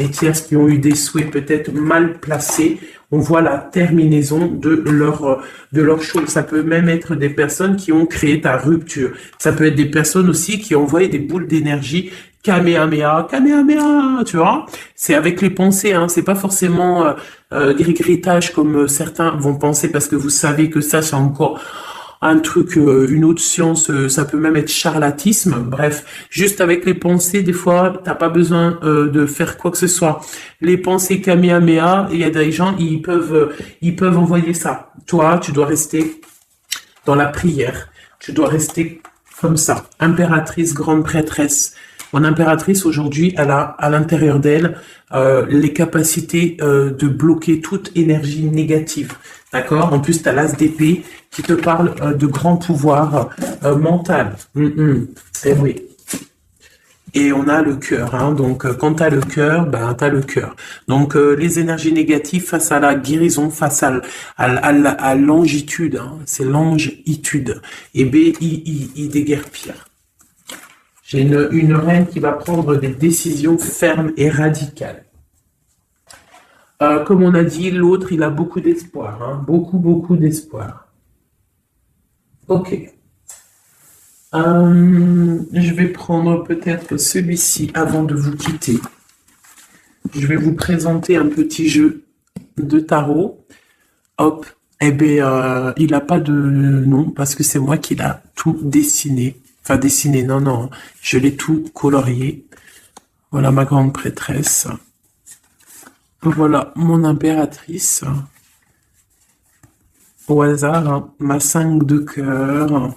qui ont eu des souhaits peut-être mal placés. On voit la terminaison de leur chose. Ça peut même être des personnes qui ont créé ta rupture. Ça peut être des personnes aussi qui ont envoyé des boules d'énergie. Kamehameha, Kamehameha, tu vois? C'est avec les pensées, hein. C'est pas forcément gris-gritage comme certains vont penser, parce que vous savez que ça, c'est encore un truc, une autre science, ça peut même être charlatisme. Bref, juste avec les pensées, des fois, t'as pas besoin de faire quoi que ce soit. Les pensées Kamehameha, il y a des gens, ils peuvent envoyer ça. Toi, tu dois rester dans la prière. Tu dois rester comme ça. Impératrice, grande prêtresse. Mon impératrice, aujourd'hui, elle a à l'intérieur d'elle les capacités de bloquer toute énergie négative. D'accord? En plus, tu as l'as d'épée qui te parle de grand pouvoir mental. Eh oui. Et on a le cœur, hein. Donc quand tu as le cœur, ben tu as le cœur. Donc les énergies négatives face à la guérison, face à l'angitude, hein. C'est l'angitude. Et B-I-I déguerpir. J'ai une reine qui va prendre des décisions fermes et radicales. Comme on a dit, l'autre, il a beaucoup d'espoir, hein. Beaucoup, beaucoup d'espoir. Ok. Je vais prendre peut-être celui-ci avant de vous quitter. Je vais vous présenter un petit jeu de tarot. Hop, eh bien, il n'a pas de nom parce que c'est moi qui l'a tout dessiné. Enfin, dessiné, non, non, je l'ai tout colorié. Voilà ma grande prêtresse. Voilà mon impératrice. Au hasard, hein, ma 5 de cœur.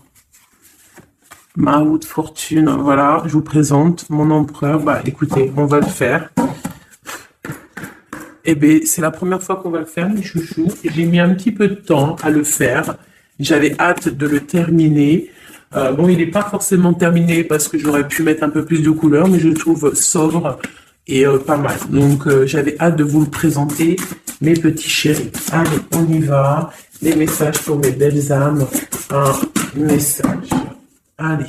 Ma roue de fortune, voilà, je vous présente mon empereur. Bah écoutez, on va le faire. Eh bien, c'est la première fois qu'on va le faire, mes chouchous. J'ai mis un petit peu de temps à le faire. J'avais hâte de le terminer. Bon, il n'est pas forcément terminé parce que j'aurais pu mettre un peu plus de couleurs, mais je le trouve sobre et pas mal. Donc, j'avais hâte de vous le présenter, mes petits chéris. Allez, on y va. Les messages pour mes belles âmes. Un message. Allez.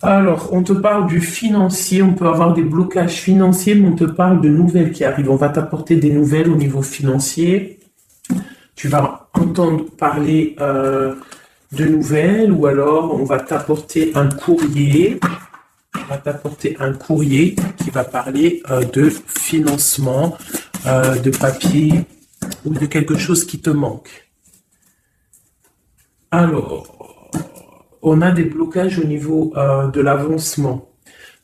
Alors, on te parle du financier, on peut avoir des blocages financiers, mais on te parle de nouvelles qui arrivent. On va t'apporter des nouvelles au niveau financier. Tu vas entendre parler de nouvelles ou alors on va t'apporter un courrier. On va t'apporter un courrier qui va parler de financement, de papier ou de quelque chose qui te manque. Alors, on a des blocages au niveau de l'avancement,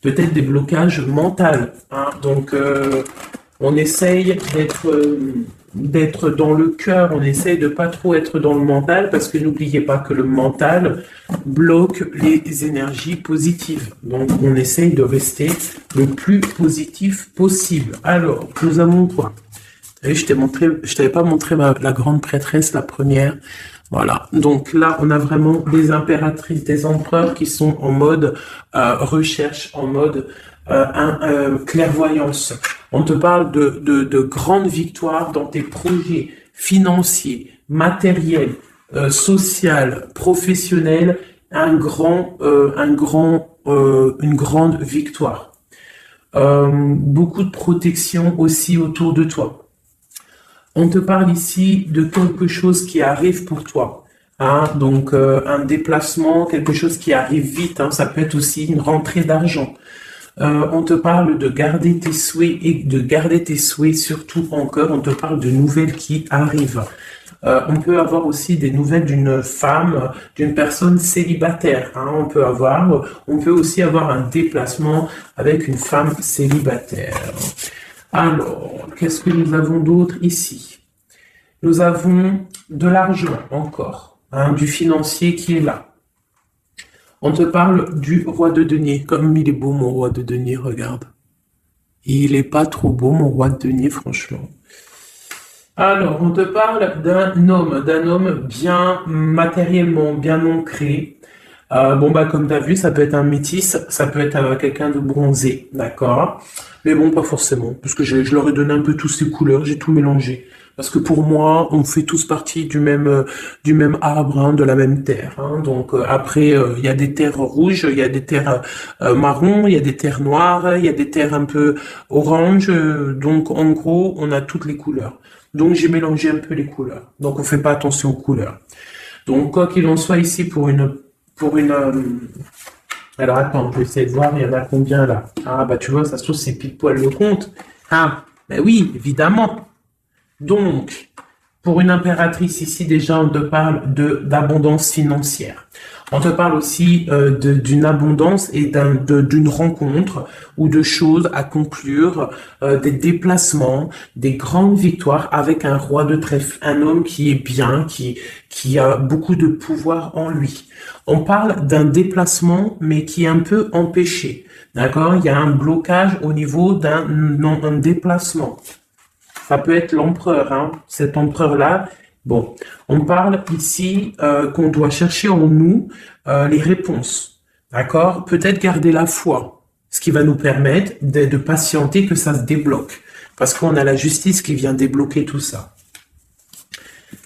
peut-être des blocages mentaux. Hein. Donc, on essaye d'être dans le cœur, on essaye de pas trop être dans le mental, parce que n'oubliez pas que le mental bloque les énergies positives. Donc, on essaye de rester le plus positif possible. Alors, nous avons quoi? Je t'avais pas montré la grande prêtresse, la première. Voilà, donc là, on a vraiment des impératrices, des empereurs qui sont en mode recherche, en mode clairvoyance. On te parle de grandes victoires dans tes projets financiers, matériels, social, professionnels, une grande victoire. Beaucoup de protection aussi autour de toi. On te parle ici de quelque chose qui arrive pour toi. Hein, donc, un déplacement, quelque chose qui arrive vite. Hein, ça peut être aussi une rentrée d'argent. On te parle de garder tes souhaits et de garder tes souhaits surtout encore. On te parle de nouvelles qui arrivent. On peut avoir aussi des nouvelles d'une femme, d'une personne célibataire. Hein, on peut aussi avoir un déplacement avec une femme célibataire. Alors, qu'est-ce que nous avons d'autre ici? Nous avons de l'argent encore, hein, du financier qui est là. On te parle du roi de denier. Comme il est beau, mon roi de denier, regarde. Il est pas trop beau, mon roi de denier, franchement. Alors, on te parle d'un homme bien matériellement, bien ancré. Bon, bah, comme tu as vu, ça peut être un métis, ça peut être quelqu'un de bronzé, d'accord? Mais bon, pas forcément, parce que je leur ai donné un peu tous ces couleurs, j'ai tout mélangé. Parce que pour moi, on fait tous partie du même arbre, hein, de la même terre. Hein. Donc après, il y a des terres rouges, il y a des terres marron, il y a des terres noires, il y a des terres un peu orange. Donc en gros, on a toutes les couleurs. Donc j'ai mélangé un peu les couleurs. Donc on fait pas attention aux couleurs. Donc quoi qu'il en soit ici alors attends, on peut essayer de voir, il y en a combien là? Ah bah tu vois, ça se trouve c'est pile poil le compte. Ah, ben oui, évidemment. Donc, pour une impératrice ici, déjà, on te parle d'abondance financière. On te parle aussi d'une abondance et d'une rencontre ou de choses à conclure, des déplacements, des grandes victoires avec un roi de trèfle, un homme qui est bien, qui a beaucoup de pouvoir en lui. On parle d'un déplacement, mais qui est un peu empêché. D'accord? Il y a un blocage au niveau d'un déplacement. Ça peut être l'empereur, hein, cet empereur-là. Bon, on parle ici qu'on doit chercher en nous les réponses, d'accord? Peut-être garder la foi, ce qui va nous permettre de patienter que ça se débloque, parce qu'on a la justice qui vient débloquer tout ça.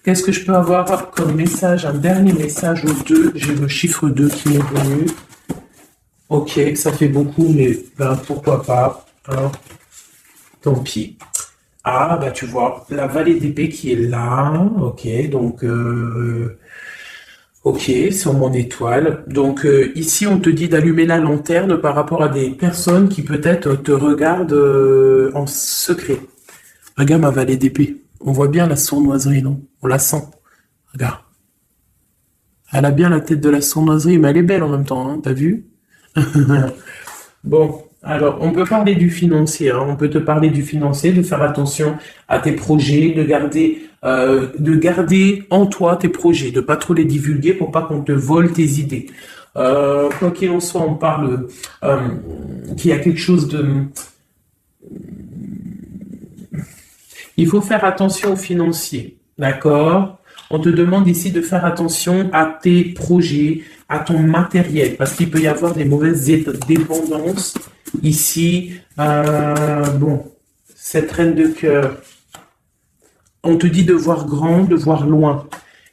Qu'est-ce que je peux avoir comme message? Un dernier message au 2, j'ai le chiffre 2 qui m'est venu. Ok, ça fait beaucoup, mais ben, pourquoi pas, hein? Tant pis. Ah, bah tu vois, la vallée d'épée qui est là, ok, donc Ok, sur mon étoile. Donc ici, on te dit d'allumer la lanterne par rapport à des personnes qui peut-être te regardent en secret. Regarde ma vallée d'épée. On voit bien la sournoiserie, non? On la sent. Regarde. Elle a bien la tête de la sournoiserie, mais elle est belle en même temps, hein, t'as vu? Bon, alors on peut parler du financier, hein, on peut te parler du financier, de faire attention à tes projets, de garder en toi tes projets, de pas trop les divulguer pour pas qu'on te vole tes idées. Quoi qu'il en soit, on parle qu'il y a quelque chose de... Il faut faire attention aux financiers, d'accord? On te demande ici de faire attention à tes projets, à ton matériel, parce qu'il peut y avoir des mauvaises dépendances. Ici, bon, cette reine de cœur, on te dit de voir grand, de voir loin,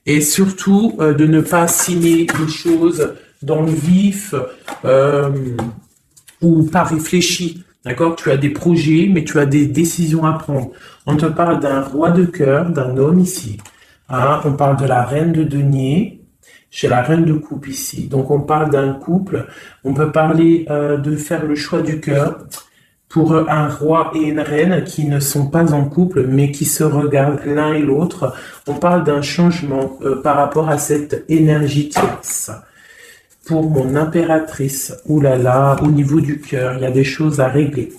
et surtout de ne pas signer des choses dans le vif ou pas réfléchi. D'accord? Tu as des projets, mais tu as des décisions à prendre. On te parle d'un roi de cœur, d'un homme ici. Hein, on parle de la reine de denier, chez la reine de coupe ici. Donc on parle d'un couple. On peut parler de faire le choix du cœur pour un roi et une reine qui ne sont pas en couple, mais qui se regardent l'un et l'autre. On parle d'un changement par rapport à cette énergie tierce. Pour mon impératrice, oulala, au niveau du cœur, il y a des choses à régler.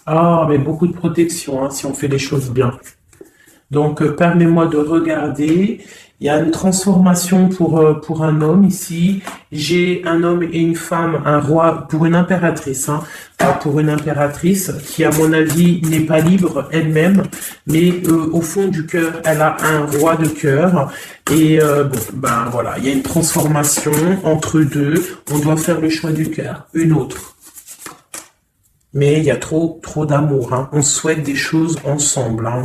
Ah, mais beaucoup de protection, hein, si on fait les choses bien. Donc, permets-moi de regarder. Il y a une transformation pour un homme ici. J'ai un homme et une femme, un roi, pour une impératrice, hein, pas pour une impératrice qui, à mon avis, n'est pas libre elle-même, mais au fond du cœur, elle a un roi de cœur. Et bon, ben voilà, il y a une transformation entre deux. On doit faire le choix du cœur, une autre. Mais il y a trop d'amour, hein. On souhaite des choses ensemble, hein.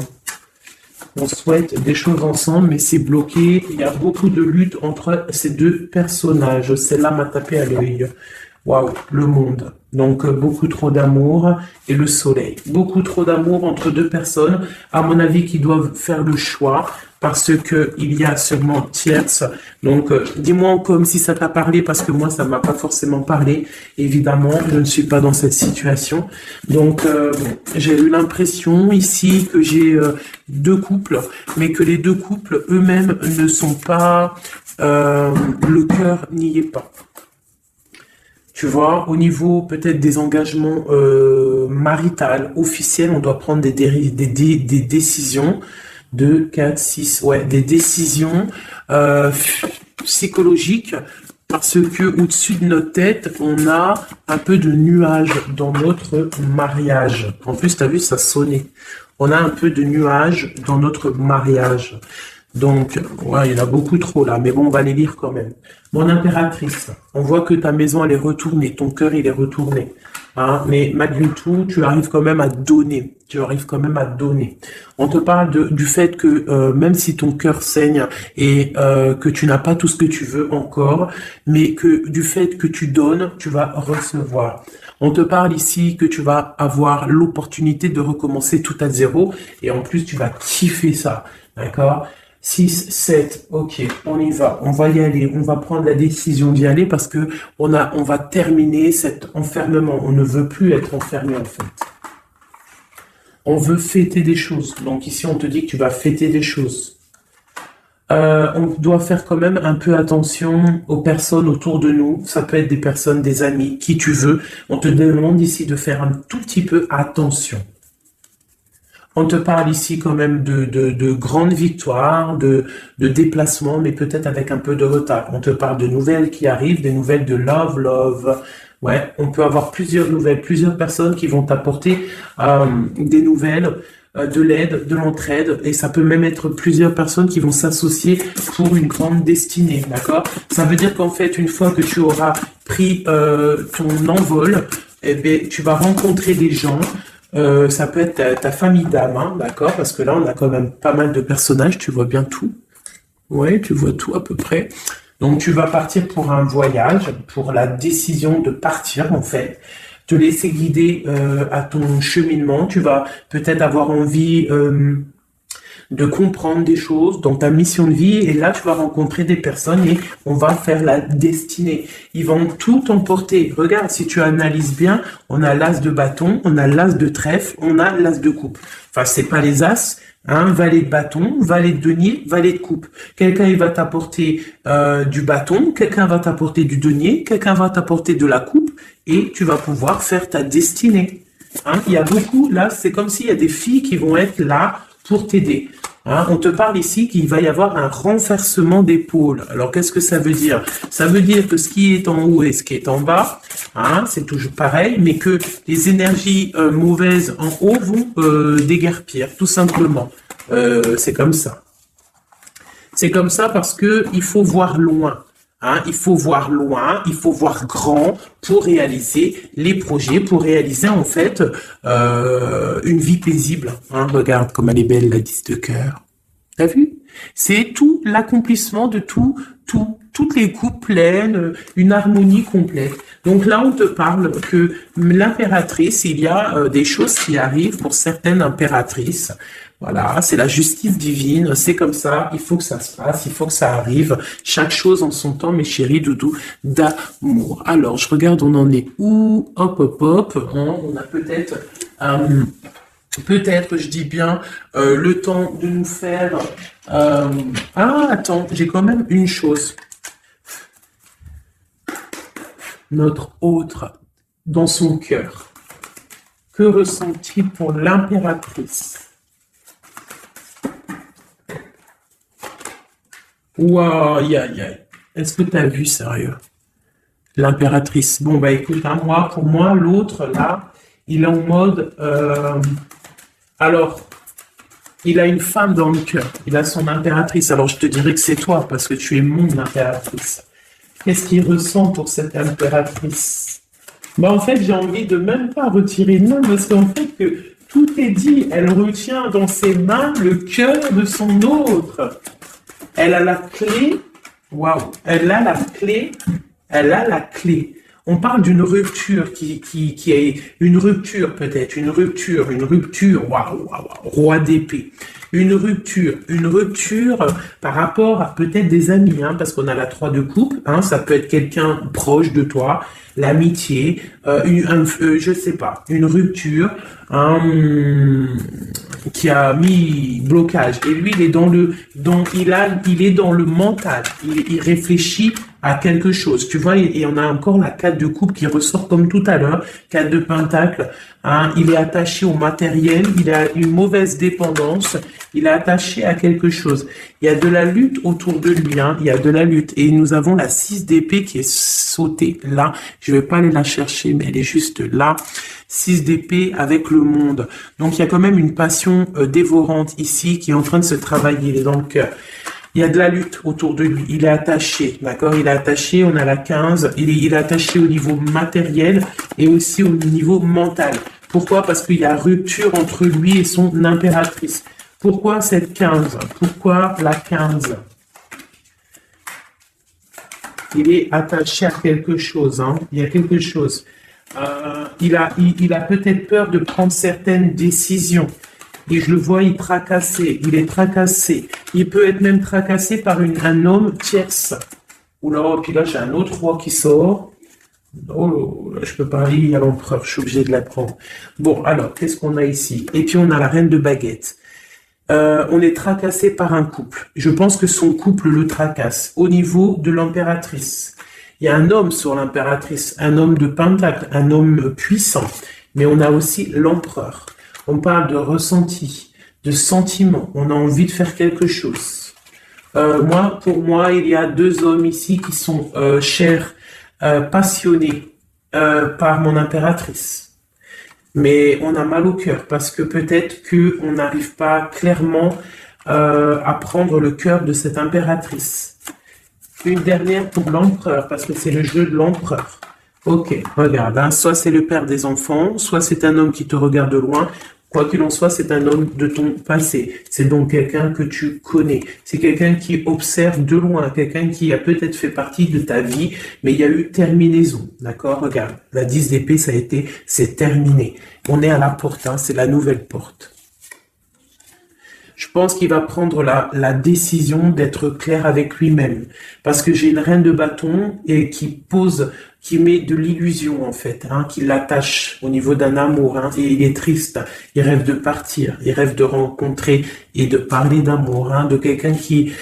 On souhaite des choses ensemble, mais c'est bloqué. Il y a beaucoup de lutte entre ces deux personnages. Celle-là m'a tapé à l'œil. Waouh, le monde. Donc, beaucoup trop d'amour et le soleil. Beaucoup trop d'amour entre deux personnes, à mon avis, qui doivent faire le choix parce que il y a sûrement tierce. Donc, dis-moi comme si ça t'a parlé parce que moi, ça m'a pas forcément parlé. Évidemment, je ne suis pas dans cette situation. Donc, bon, j'ai eu l'impression ici que j'ai deux couples, mais que les deux couples eux-mêmes ne sont pas, le cœur n'y est pas. Tu vois, au niveau peut-être des engagements maritales, officiels, on doit prendre des décisions. 2, 4, 6, ouais, des décisions psychologiques parce que au-dessus de notre tête, on a un peu de nuages dans notre mariage. En plus, tu as vu, ça sonnait. On a un peu de nuages dans notre mariage. Donc, ouais, il y en a beaucoup trop là, mais bon, on va les lire quand même. Mon impératrice, on voit que ta maison, elle est retournée, ton cœur, il est retourné. Hein, mais malgré tout, tu arrives quand même à donner. Tu arrives quand même à donner. On te parle du fait que même si ton cœur saigne et que tu n'as pas tout ce que tu veux encore, mais que du fait que tu donnes, tu vas recevoir. On te parle ici que tu vas avoir l'opportunité de recommencer tout à zéro et en plus, tu vas kiffer ça. D'accord? 6, 7, ok, on y va y aller, on va prendre la décision d'y aller parce que on va terminer cet enfermement. On ne veut plus être enfermé en fait. On veut fêter des choses. Donc ici, on te dit que tu vas fêter des choses. On doit faire quand même un peu attention aux personnes autour de nous. Ça peut être des personnes, des amis, qui tu veux. On te demande ici de faire un tout petit peu attention. On te parle ici quand même de grandes victoires, de déplacements, mais peut-être avec un peu de retard. On te parle de nouvelles qui arrivent, des nouvelles de love. Ouais, on peut avoir plusieurs nouvelles, plusieurs personnes qui vont t'apporter des nouvelles, de l'aide, de l'entraide, et ça peut même être plusieurs personnes qui vont s'associer pour une grande destinée, d'accord? Ça veut dire qu'en fait, une fois que tu auras pris ton envol, eh bien, tu vas rencontrer des gens. Ça peut être ta famille d'âme, hein, d'accord? Parce que là, on a quand même pas mal de personnages, tu vois bien tout. Ouais, tu vois tout à peu près. Donc, tu vas partir pour un voyage, pour la décision de partir, en fait. Te laisser guider à ton cheminement. Tu vas peut-être avoir envie de comprendre des choses dans ta mission de vie. Et là, tu vas rencontrer des personnes et on va faire la destinée. Ils vont tout emporter. Regarde, si tu analyses bien, on a l'as de bâton, on a l'as de trèfle, on a l'as de coupe. Enfin, c'est pas les as. Valet de bâton, valet de denier, valet de coupe. Quelqu'un il va t'apporter du bâton, quelqu'un va t'apporter du denier, quelqu'un va t'apporter de la coupe et tu vas pouvoir faire ta destinée. Il y a beaucoup, là, c'est comme s'il y a des filles qui vont être là pour t'aider. On te parle ici qu'il va y avoir un renversement d'épaule. Alors, qu'est-ce que ça veut dire? Ça veut dire que ce qui est en haut et ce qui est en bas, c'est toujours pareil, mais que les énergies mauvaises en haut vont déguerpir, tout simplement. C'est comme ça. C'est comme ça parce que il faut voir loin. Il faut voir loin, il faut voir grand pour réaliser les projets, pour réaliser en fait une vie paisible. Regarde comme elle est belle, la 10 de cœur. T'as vu? C'est tout l'accomplissement de toutes les coupes pleines, une harmonie complète. Donc là, on te parle que l'impératrice, il y a des choses qui arrivent pour certaines impératrices. Voilà, c'est la justice divine, c'est comme ça, il faut que ça se passe, il faut que ça arrive. Chaque chose en son temps, mes chéris doudous, d'amour. Alors, je regarde, on en est où? Hop, hop, hop. On a peut-être, je dis bien, le temps de nous faire... attends, j'ai quand même une chose. Notre autre, dans son cœur, que ressent-il pour l'impératrice? Waouh, aïe, aïe, aïe. Est-ce que tu as vu, sérieux? L'impératrice. Bon, bah écoute, pour moi, l'autre, là, il est en mode... alors, il a une femme dans le cœur. Il a son impératrice. Alors, je te dirais que c'est toi, parce que tu es mon impératrice. Qu'est-ce qu'il ressent pour cette impératrice? En fait, j'ai envie de même pas retirer de main, parce qu'en fait, que tout est dit. Elle retient dans ses mains le cœur de son autre. Elle a la clé, waouh, elle a la clé. On parle d'une rupture qui est une rupture peut-être, une rupture, waouh, roi d'épée. Une rupture par rapport à peut-être des amis, parce qu'on a la 3 de coupe, ça peut être quelqu'un proche de toi, l'amitié, je sais pas, une rupture, qui a mis blocage. Et lui, il est il est dans le mental. Il réfléchit à quelque chose. Tu vois, et on a encore la 4 de coupe qui ressort comme tout à l'heure, 4 de pentacle. Il est attaché au matériel, il a une mauvaise dépendance, il est attaché à quelque chose. Il y a de la lutte autour de lui, il y a de la lutte. Et nous avons la 6 d'épée qui est sautée là. Je vais pas aller la chercher, mais elle est juste là. 6 d'épée avec le monde. Donc il y a quand même une passion dévorante ici qui est en train de se travailler, il est dans le cœur. Il y a de la lutte autour de lui. Il est attaché, d'accord? Il est attaché, on a la 15. Il est attaché au niveau matériel et aussi au niveau mental. Pourquoi? Parce qu'il y a rupture entre lui et son impératrice. Pourquoi cette 15? Pourquoi la 15? Il est attaché à quelque chose, Il y a quelque chose. Il a peut-être peur de prendre certaines décisions. Et je le vois, il est tracassé. Il peut être même tracassé par un homme tierce. Oula, puis là, j'ai un autre roi qui sort. Oh, là, je peux pas aller à l'empereur, je suis obligé de la prendre. Bon, alors, qu'est-ce qu'on a ici? Et puis, on a la reine de baguette. On est tracassé par un couple. Je pense que son couple le tracasse. Au niveau de l'impératrice, il y a un homme sur l'impératrice, un homme de pentacle, un homme puissant. Mais on a aussi l'empereur. On parle de ressenti, de sentiment. On a envie de faire quelque chose. Pour moi, il y a 2 hommes ici qui sont chers, passionnés par mon impératrice. Mais on a mal au cœur parce que peut-être qu'on n'arrive pas clairement à prendre le cœur de cette impératrice. Une dernière pour l'empereur parce que c'est le jeu de l'empereur. Ok, regarde, soit c'est le père des enfants, soit c'est un homme qui te regarde de loin. Quoi qu'il en soit, c'est un homme de ton passé. C'est donc quelqu'un que tu connais. C'est quelqu'un qui observe de loin, quelqu'un qui a peut-être fait partie de ta vie, mais il y a eu terminaison. D'accord? Regarde, la 10 d'épée, c'est terminé. On est à la porte, c'est la nouvelle porte. Je pense qu'il va prendre la décision d'être clair avec lui-même. Parce que j'ai une reine de bâton et qui met de l'illusion en fait, hein, qui l'attache au niveau d'un amour, hein, et il est triste, il rêve de partir, il rêve de rencontrer et de parler d'amour, hein, de quelqu'un qui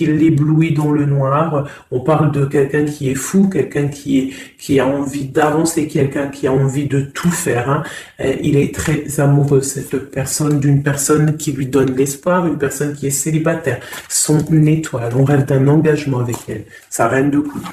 l'éblouit dans le noir. On parle de quelqu'un qui est fou, quelqu'un qui a envie d'avancer, quelqu'un qui a envie de tout faire, hein. Il est très amoureux, cette personne, d'une personne qui lui donne l'espoir, une personne qui est célibataire, son étoile. On rêve d'un engagement avec elle, sa reine de coupe.